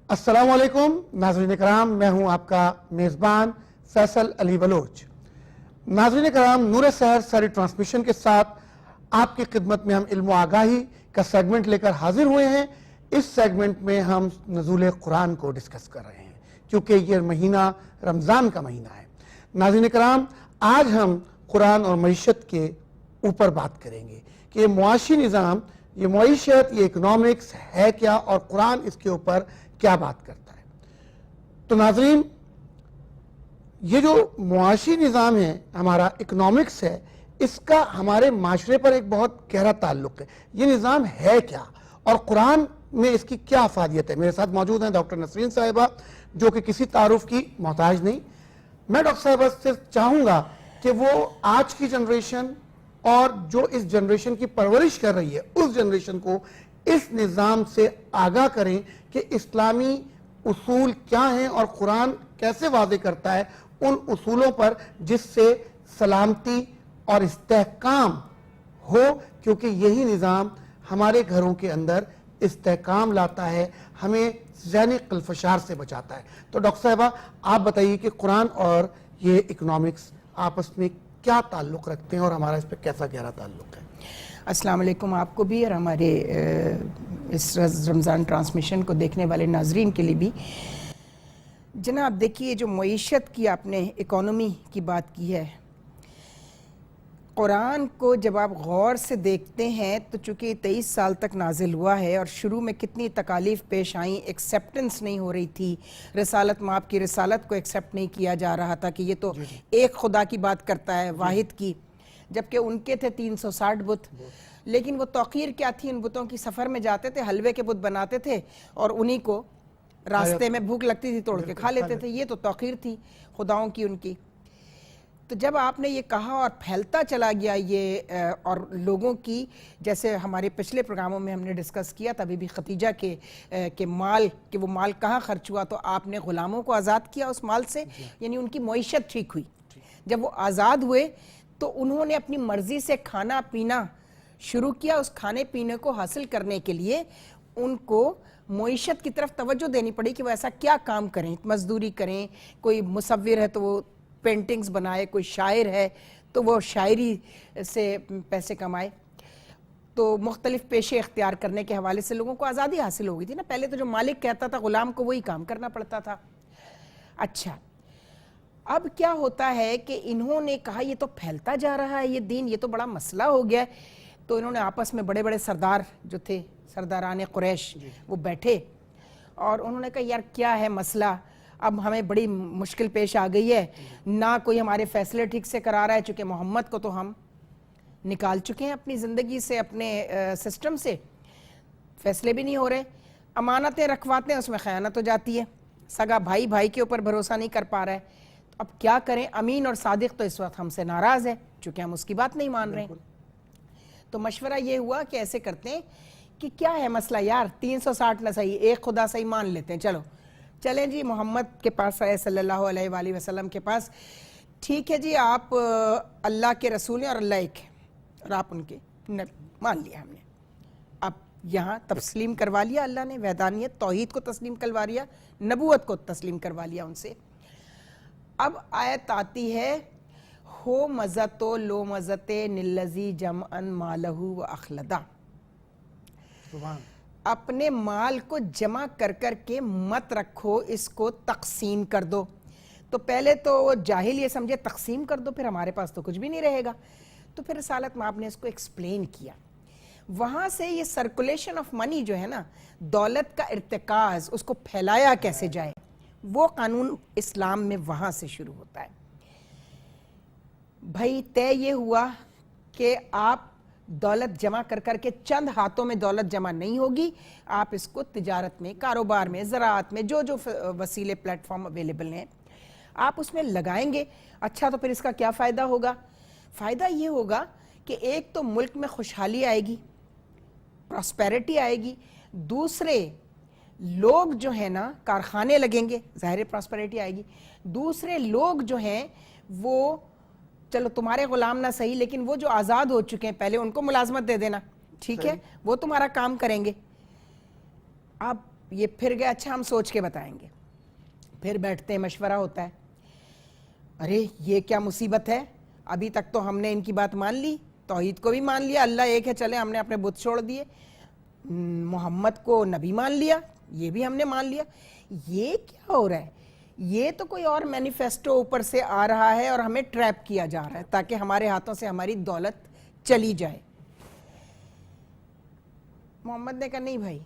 السلام علیکم ناظرین کرام، میں ہوں آپ کا میزبان فیصل علی بلوچ۔ ناظرین کرام، نور سحر ساری ٹرانسمیشن کے ساتھ آپ کی خدمت میں ہم علم و آگاہی کا سیگمنٹ لے کر حاضر ہوئے ہیں۔ اس سیگمنٹ میں ہم نزول قرآن کو ڈسکس کر رہے ہیں کیونکہ یہ مہینہ رمضان کا مہینہ ہے۔ ناظرین کرام، آج ہم قرآن اور معیشت کے اوپر بات کریں گے کہ یہ معاشی نظام، یہ معیشت، یہ اکنامکس ہے کیا اور قرآن اس کے اوپر کیا بات کرتا ہے۔ تو ناظرین، یہ جو معاشی نظام ہے، ہمارا اکنامکس ہے، اس کا ہمارے معاشرے پر ایک بہت گہرا تعلق ہے۔ یہ نظام ہے کیا اور قرآن میں اس کی کیا افادیت ہے؟ میرے ساتھ موجود ہیں ڈاکٹر نسرین صاحبہ، جو کہ کسی تعارف کی محتاج نہیں۔ میں ڈاکٹر صاحبہ سے چاہوں گا کہ وہ آج کی جنریشن اور جو اس جنریشن کی پرورش کر رہی ہے، اس جنریشن کو اس نظام سے آگاہ کریں کہ اسلامی اصول کیا ہیں اور قرآن کیسے واضح کرتا ہے ان اصولوں پر، جس سے سلامتی اور استحکام ہو، کیونکہ یہی نظام ہمارے گھروں کے اندر استحکام لاتا ہے، ہمیں ذہنی قلفشار سے بچاتا ہے۔ تو ڈاکٹر صاحبہ، آپ بتائیے کہ قرآن اور یہ اکنامکس آپس میں کیا تعلق رکھتے ہیں اور ہمارا اس پہ کیسا گہرا تعلق ہے؟ السلام علیکم آپ کو بھی اور ہمارے اس رمضان ٹرانسمیشن کو دیکھنے والے ناظرین کے لیے بھی۔ جناب دیکھیے، جو معیشت کی آپ نے اکانومی کی بات کی ہے، قرآن کو جب آپ غور سے دیکھتے ہیں تو چونکہ 23 سال تک نازل ہوا ہے اور شروع میں کتنی تکالیف پیش آئیں، ایکسیپٹنس نہیں ہو رہی تھی، رسالت مآب کی رسالت کو ایکسیپٹ نہیں کیا جا رہا تھا کہ یہ تو ایک خدا کی بات کرتا ہے، واحد کی، جبکہ ان کے تھے 360 بت۔ لیکن وہ توقیر کیا تھی؟ ان بتوں کی سفر میں جاتے تھے، حلوے کے بت بناتے تھے اور انہی کو راستے میں بھوک لگتی تھی توڑ کے کھا لیتے تھے۔ یہ تو توقیر تھی خداؤں کی ان کی۔ تو جب آپ نے یہ کہا اور پھیلتا چلا گیا یہ، اور لوگوں کی، جیسے ہمارے پچھلے پروگراموں میں ہم نے ڈسکس کیا تھا بی بی خدیجہ کہ وہ مال کہاں خرچ ہوا، تو آپ نے غلاموں کو آزاد کیا اس مال سے، یعنی ان کی معیشت ٹھیک ہوئی۔ جب وہ آزاد ہوئے تو انہوں نے اپنی مرضی سے کھانا پینا شروع کیا۔ اس کھانے پینے کو حاصل کرنے کے لیے ان کو معیشت کی طرف توجہ دینی پڑی کہ وہ ایسا کیا کام کریں، مزدوری کریں، کوئی مصور ہے تو وہ پینٹنگز بنائے، کوئی شاعر ہے تو وہ شاعری سے پیسے کمائے۔ تو مختلف پیشے اختیار کرنے کے حوالے سے لوگوں کو آزادی حاصل ہو گئی تھی نا۔ پہلے تو جو مالک کہتا تھا غلام کو وہی کام کرنا پڑتا تھا۔ اچھا، اب کیا ہوتا ہے کہ انہوں نے کہا یہ تو پھیلتا جا رہا ہے یہ دین، یہ تو بڑا مسئلہ ہو گیا ہے۔ تو انہوں نے آپس میں بڑے بڑے سردار جو تھے، سرداران قریش، وہ بیٹھے اور انہوں نے کہا یار کیا ہے مسئلہ، اب ہمیں بڑی مشکل پیش آ گئی ہے، نہ کوئی ہمارے فیصلے ٹھیک سے کرا رہا ہے، چونکہ محمد کو تو ہم نکال چکے ہیں اپنی زندگی سے، اپنے سسٹم سے، فیصلے بھی نہیں ہو رہے، امانتیں رکھواتے ہیں اس میں خیانت ہو جاتی ہے، سگا بھائی بھائی کے اوپر بھروسہ نہیں کر پا رہا ہے، اب کیا کریں؟ امین اور صادق تو اس وقت ہم سے ناراض ہے چونکہ ہم اس کی بات نہیں مان رہے ہیں۔ تو مشورہ یہ ہوا کہ ایسے کرتے ہیں کہ کیا ہے مسئلہ یار، 360 نہ صحیح، ایک خدا صحیح مان لیتے ہیں، چلیں جی محمد کے پاس آئے صلی اللہ علیہ وآلہ وسلم کے پاس، ٹھیک ہے جی آپ اللہ کے رسول ہیں اور اللہ ایک ہے اور آپ ان کے مان لیا ہم نے، اب یہاں تسلیم کروا لیا اللہ نے، وحدانیت توحید کو تسلیم کروا لیا، نبوت کو تسلیم کروا لیا ان سے۔ اب آیت آتی ہے ہو مزت و لو مزت نلذی جمعن مالہ و اخلدہ، اپنے مال کو جمع کر کر کے مت رکھو، اس کو تقسیم کر دو۔ تو پہلے تو وہ جاہل یہ سمجھے تقسیم کر دو پھر ہمارے پاس تو کچھ بھی نہیں رہے گا، تو پھر رسالت مآب نے اس کو ایکسپلین کیا۔ وہاں سے یہ سرکولیشن آف منی جو ہے نا، دولت کا ارتکاز، اس کو پھیلایا کیسے جائے، وہ قانون اسلام میں وہاں سے شروع ہوتا ہے۔ بھائی طے یہ ہوا کہ آپ دولت جمع کر کر کے، چند ہاتھوں میں دولت جمع نہیں ہوگی، آپ اس کو تجارت میں، کاروبار میں، زراعت میں، جو وسیلے پلیٹ فارم اویلیبل ہیں آپ اس میں لگائیں گے۔ اچھا تو پھر اس کا کیا فائدہ ہوگا؟ فائدہ یہ ہوگا کہ ایک تو ملک میں خوشحالی آئے گی، پراسپیرٹی آئے گی، دوسرے لوگ جو ہیں نا کارخانے لگیں گے، ظاہر پراسپیرٹی آئے گی، دوسرے لوگ جو ہیں وہ چلو تمہارے غلام نہ صحیح لیکن وہ جو آزاد ہو چکے ہیں پہلے ان کو ملازمت دے دینا، ٹھیک ہے، وہ تمہارا کام کریں گے۔ اب یہ پھر گیا اچھا ہم سوچ کے بتائیں گے. پھر بیٹھتے ہیں, مشورہ ہوتا ہے, ارے یہ کیا مصیبت ہے, ابھی تک تو ہم نے ان کی بات مان لی, توحید کو بھی مان لیا, اللہ ایک ہے, چلے ہم نے اپنے بت چھوڑ دیے, محمد کو نبی مان لیا, یہ بھی ہم نے مان لیا, یہ کیا ہو رہا ہے؟ یہ تو کوئی اور مینیفیسٹو اوپر سے آ رہا ہے اور ہمیں ٹریپ کیا جا رہا ہے تاکہ ہمارے ہاتھوں سے ہماری دولت چلی جائے. محمد نے کہا نہیں بھائی,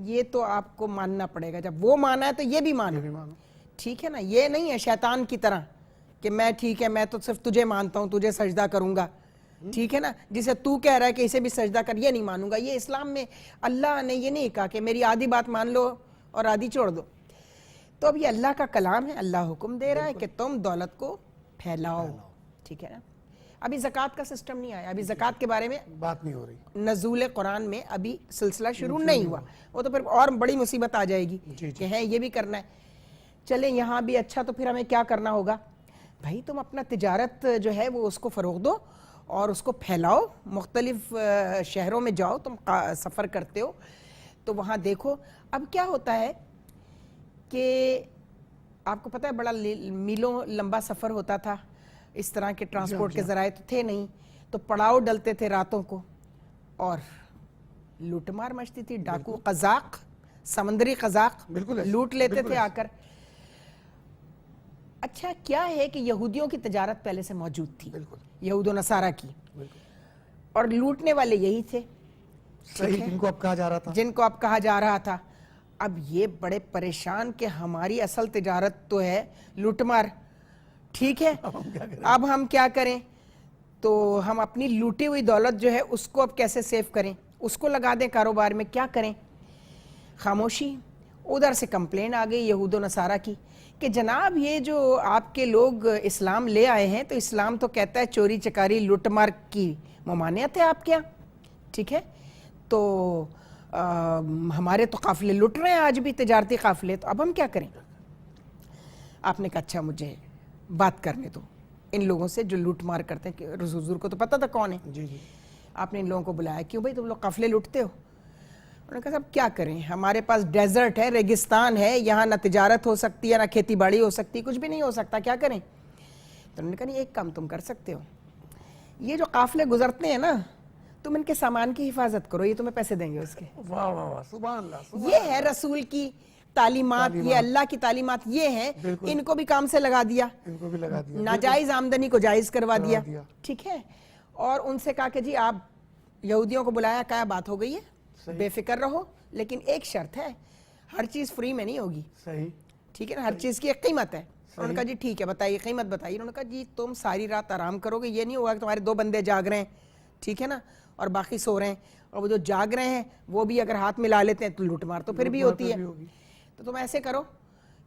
یہ تو آپ کو ماننا پڑے گا, جب وہ مانا ہے تو یہ بھی مانو, ٹھیک ہے نا. یہ نہیں ہے شیطان کی طرح کہ میں ٹھیک ہے, میں تو صرف تجھے مانتا ہوں, تجھے سجدہ کروں گا, ٹھیک ہے نا, جسے تو کہہ رہا ہے کہ اسے بھی سجدہ کر, یہ نہیں مانوں گا. یہ اسلام میں اللہ نے یہ نہیں کہا کہ میری آدھی بات مان لو اور آدھی چھوڑ دو. تو اب یہ اللہ کا کلام ہے, اللہ حکم دے رہا ہے کہ تم دولت کو پھیلاؤ, ٹھیک ہے نا. ابھی زکوٰۃ کا سسٹم نہیں آیا, ابھی زکوٰۃ کے بارے میں بات نہیں ہو رہی, نزول قرآن میں ابھی سلسلہ شروع نہیں ہوا, وہ تو پھر اور بڑی مصیبت آ جائے گی کہ ہے یہ بھی کرنا ہے. چلیں یہاں بھی اچھا, تو پھر ہمیں کیا کرنا ہوگا بھائی؟ تم اپنا تجارت جو ہے وہ اس کو فروغ دو اور اس کو پھیلاؤ, مختلف شہروں میں جاؤ, تم سفر کرتے ہو تو وہاں دیکھو. اب کیا ہوتا ہے کہ آپ کو پتہ ہے بڑا میلوں لمبا سفر ہوتا تھا, اس طرح کے ٹرانسپورٹ کے ذرائع تو تھے نہیں, تو پڑاؤ ڈلتے تھے راتوں کو اور لوٹ مار مچتی تھی, ڈاکو قزاق, سمندری قزاق لوٹ لیتے تھے آ کر. اچھا کیا ہے کہ یہودیوں کی تجارت پہلے سے موجود تھی, یہود و نصارہ کی, اور لوٹنے والے یہی تھے جن کو اب کہا جا رہا تھا, جن کو اب کہا جا رہا تھا. اب یہ بڑے پریشان کہ ہماری اصل تجارت تو ہے لوٹ مار, ٹھیک ہے, اب ہم کیا کریں؟ تو ہم اپنی لوٹی ہوئی دولت جو ہے اس کو اب کیسے سیو کریں, اس کو لگا دیں کاروبار میں, کیا کریں؟ خاموشی. ادھر سے کمپلین آ گئی یہود و نصارہ کی کہ جناب یہ جو آپ کے لوگ اسلام لے آئے ہیں, تو اسلام تو کہتا ہے چوری چکاری لوٹ مار کی ممانعت ہے آپ کے یہاں, ٹھیک ہے, تو ہمارے تو قافلے لٹ رہے ہیں آج بھی, تجارتی قافلے, تو اب ہم کیا کریں؟ آپ نے کہا اچھا مجھے بات کرنے دو ان لوگوں سے جو لوٹ مار کرتے ہیں, کہ حضور کو تو پتہ تھا کون ہے. آپ نے ان لوگوں کو بلایا, کیوں بھائی تم لوگ قافلے لوٹتے ہو؟ انہوں نے کہا صاحب کیا کریں, ہمارے پاس ڈیزرٹ ہے, ریگستان ہے, یہاں نہ تجارت ہو سکتی ہے, نہ کھیتی باڑی ہو سکتی, کچھ بھی نہیں ہو سکتا, کیا کریں؟ تو انہوں نے کہا نہیں, ایک کام تم کر سکتے ہو, یہ جو قافلے گزرتے ہیں نا, تم ان کے سامان کی حفاظت کرو, یہ تمہیں پیسے دیں گے اس کے. واہ واہ واہ, سبحان اللہ. یہ ہے رسول کی تعلیمات, یہ اللہ کی تعلیمات یہ ہیں, ان کو بھی کام سے لگا دیا, ناجائز آمدنی کو جائز کروا دیا, ٹھیک ہے. اور ان سے کہا کہ جی آپ یہودیوں کو بلایا, کہا بات ہو گئی ہے, بے فکر رہو, لیکن ایک شرط ہے, ہر چیز فری میں نہیں ہوگی, ٹھیک ہے نا, ہر چیز کی ایک قیمت ہے. انہوں نے کہا جی ٹھیک ہے بتائیے, قیمت بتائیے. انہوں نے کہا جی تم ساری رات آرام کرو گے, یہ نہیں ہوگا کہ تمہارے 2 بندے جاگ رہے ہیں, ٹھیک ہے نا, اور باقی سو رہے ہیں, اور وہ جو جاگ رہے ہیں وہ بھی اگر ہاتھ ملا لیتے ہیں تو لوٹ مار تو پھر بھی ہوتی ہے. تو تم ایسے کرو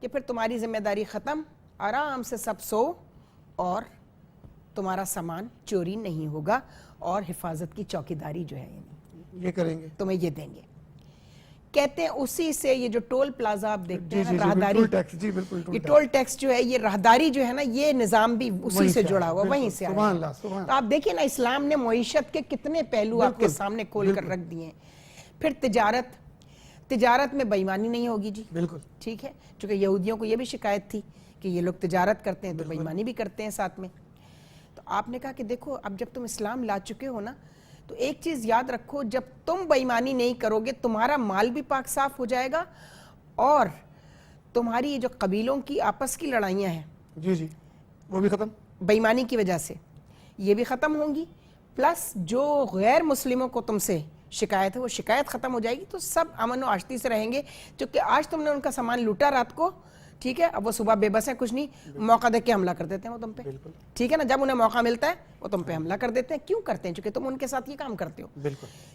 کہ پھر تمہاری ذمہ داری ختم, آرام سے سب سو, اور تمہارا سامان چوری نہیں ہوگا, اور حفاظت کی چوکیداری جو ہے یہ کریں گے, تمہیں یہ دیں گے. کہتے ہیں اسی سے یہ جو ٹول پلازا آپ دیکھتے ہیں راہداری, یہ ٹول ٹیکس جو ہے, یہ راہداری جو ہے نا, یہ نظام بھی اسی سے جڑا ہوا, وہیں سے آیا ہے. تو آپ دیکھیں نا, اسلام نے معیشت کے کتنے پہلو آپ کے سامنے کھول کر رکھ دیے ہیں. پھر تجارت میں بے ایمانی نہیں ہوگی جی, بالکل ٹھیک ہے, چونکہ یہودیوں کو یہ بھی شکایت تھی کہ یہ لوگ تجارت کرتے ہیں تو بے ایمانی بھی کرتے ہیں ساتھ میں. تو آپ نے کہا کہ دیکھو اب جب تم اسلام لا چکے ہو نا, تو ایک چیز یاد رکھو, جب تم بے ایمانی نہیں کرو گے تمہارا مال بھی پاک صاف ہو جائے گا, اور تمہاری یہ جو قبیلوں کی آپس کی لڑائیاں ہیں, جی وہ بھی ختم, بے ایمانی کی وجہ سے یہ بھی ختم ہوں گی, پلس جو غیر مسلموں کو تم سے شکایت ہے وہ شکایت ختم ہو جائے گی, تو سب امن و آشتی سے رہیں گے. کیونکہ آج تم نے ان کا سامان لوٹا رات کو, ٹھیک ہے, اب وہ صبح بے بس ہیں, کچھ نہیں, موقع دیکھ کے حملہ کر دیتے ہیں وہ تم پہ, ٹھیک ہے نا, جب انہیں موقع ملتا ہے وہ تم پہ حملہ کر دیتے ہیں. کیوں کرتے ہیں؟ چونکہ تم ان کے ساتھ یہ کام کرتے ہو.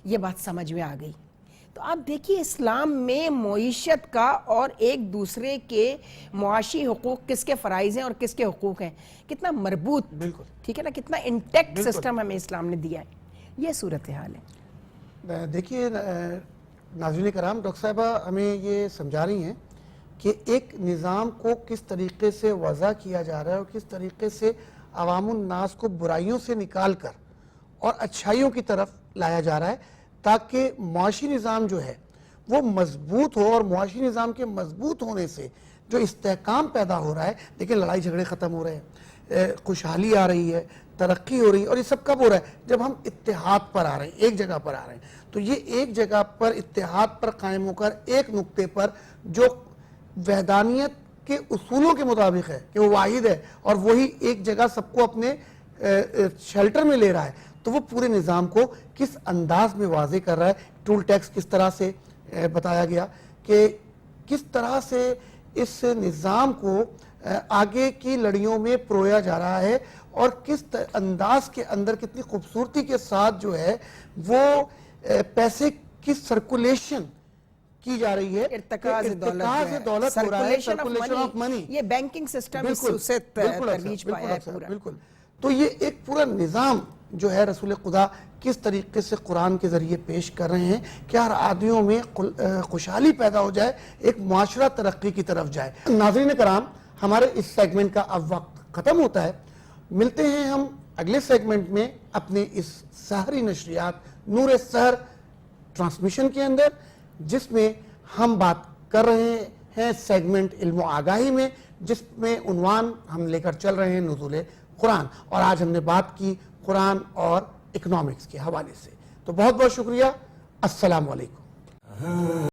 یہ بات سمجھ میں آ گئی. تو آپ دیکھیے اسلام میں معیشت کا اور ایک دوسرے کے معاشی حقوق, کس کے فرائض ہیں اور کس کے حقوق ہیں, کتنا مربوط, ٹھیک ہے نا, کتنا انٹیکٹ سسٹم ہمیں اسلام نے دیا ہے. یہ صورتحال ہے. دیکھیے ناظرین کرام, ڈاکٹر صاحبہ ہمیں یہ سمجھا رہی ہیں کہ ایک نظام کو کس طریقے سے وضع کیا جا رہا ہے, اور کس طریقے سے عوام الناس کو برائیوں سے نکال کر اور اچھائیوں کی طرف لایا جا رہا ہے, تاکہ معاشی نظام جو ہے وہ مضبوط ہو اور معاشی نظام کے مضبوط ہونے سے جو استحکام پیدا ہو رہا ہے، لیکن لڑائی جھگڑے ختم ہو رہے ہیں، خوشحالی آ رہی ہے، ترقی ہو رہی ہے، اور یہ سب کب ہو رہا ہے؟ جب ہم اتحاد پر آ رہے ہیں، ایک جگہ پر آ رہے ہیں۔ تو یہ ایک جگہ پر اتحاد پر قائم ہو کر ایک نقطے پر جو وحدانیت کے اصولوں کے مطابق ہے کہ وہ واحد ہے اور وہی ایک جگہ سب کو اپنے شیلٹر میں لے رہا ہے، تو وہ پورے نظام کو کس انداز میں واضح کر رہا ہے۔ ٹول ٹیکس کس طرح سے بتایا گیا کہ کس طرح سے اس نظام کو آگے کی لڑیوں میں پرویا جا رہا ہے، اور کس انداز کے اندر کتنی خوبصورتی کے ساتھ جو ہے وہ پیسے کی سرکولیشن کی جا رہی ہے، ارتکاز دولت ہو رہا ہے، سرکولیشن آف منی۔ یہ بینکنگ سسٹم اس سے ترویج پایا ہے پورا۔ بالکل۔ تو یہ ایک پورا نظام جو ہے رسول خدا کس طریقے سے قرآن کے ذریعے پیش کر رہے ہیں کہ ہر آدمیوں میں خوشحالی پیدا ہو جائے، ایک معاشرہ ترقی کی طرف جائے۔ ناظرین کرام، ہمارے اس سیگمنٹ کا اب وقت ختم ہوتا ہے۔ ملتے ہیں ہم اگلے سیگمنٹ میں اپنے اس سحری نشریات نور سحر ٹرانسمیشن کے اندر، جس میں ہم بات کر رہے ہیں سیگمنٹ علم و آگاہی میں، جس میں عنوان ہم لے کر چل رہے ہیں نزول قرآن، اور آج ہم نے بات کی قرآن اور اکنامکس کے حوالے سے۔ تو بہت بہت شکریہ، السلام علیکم۔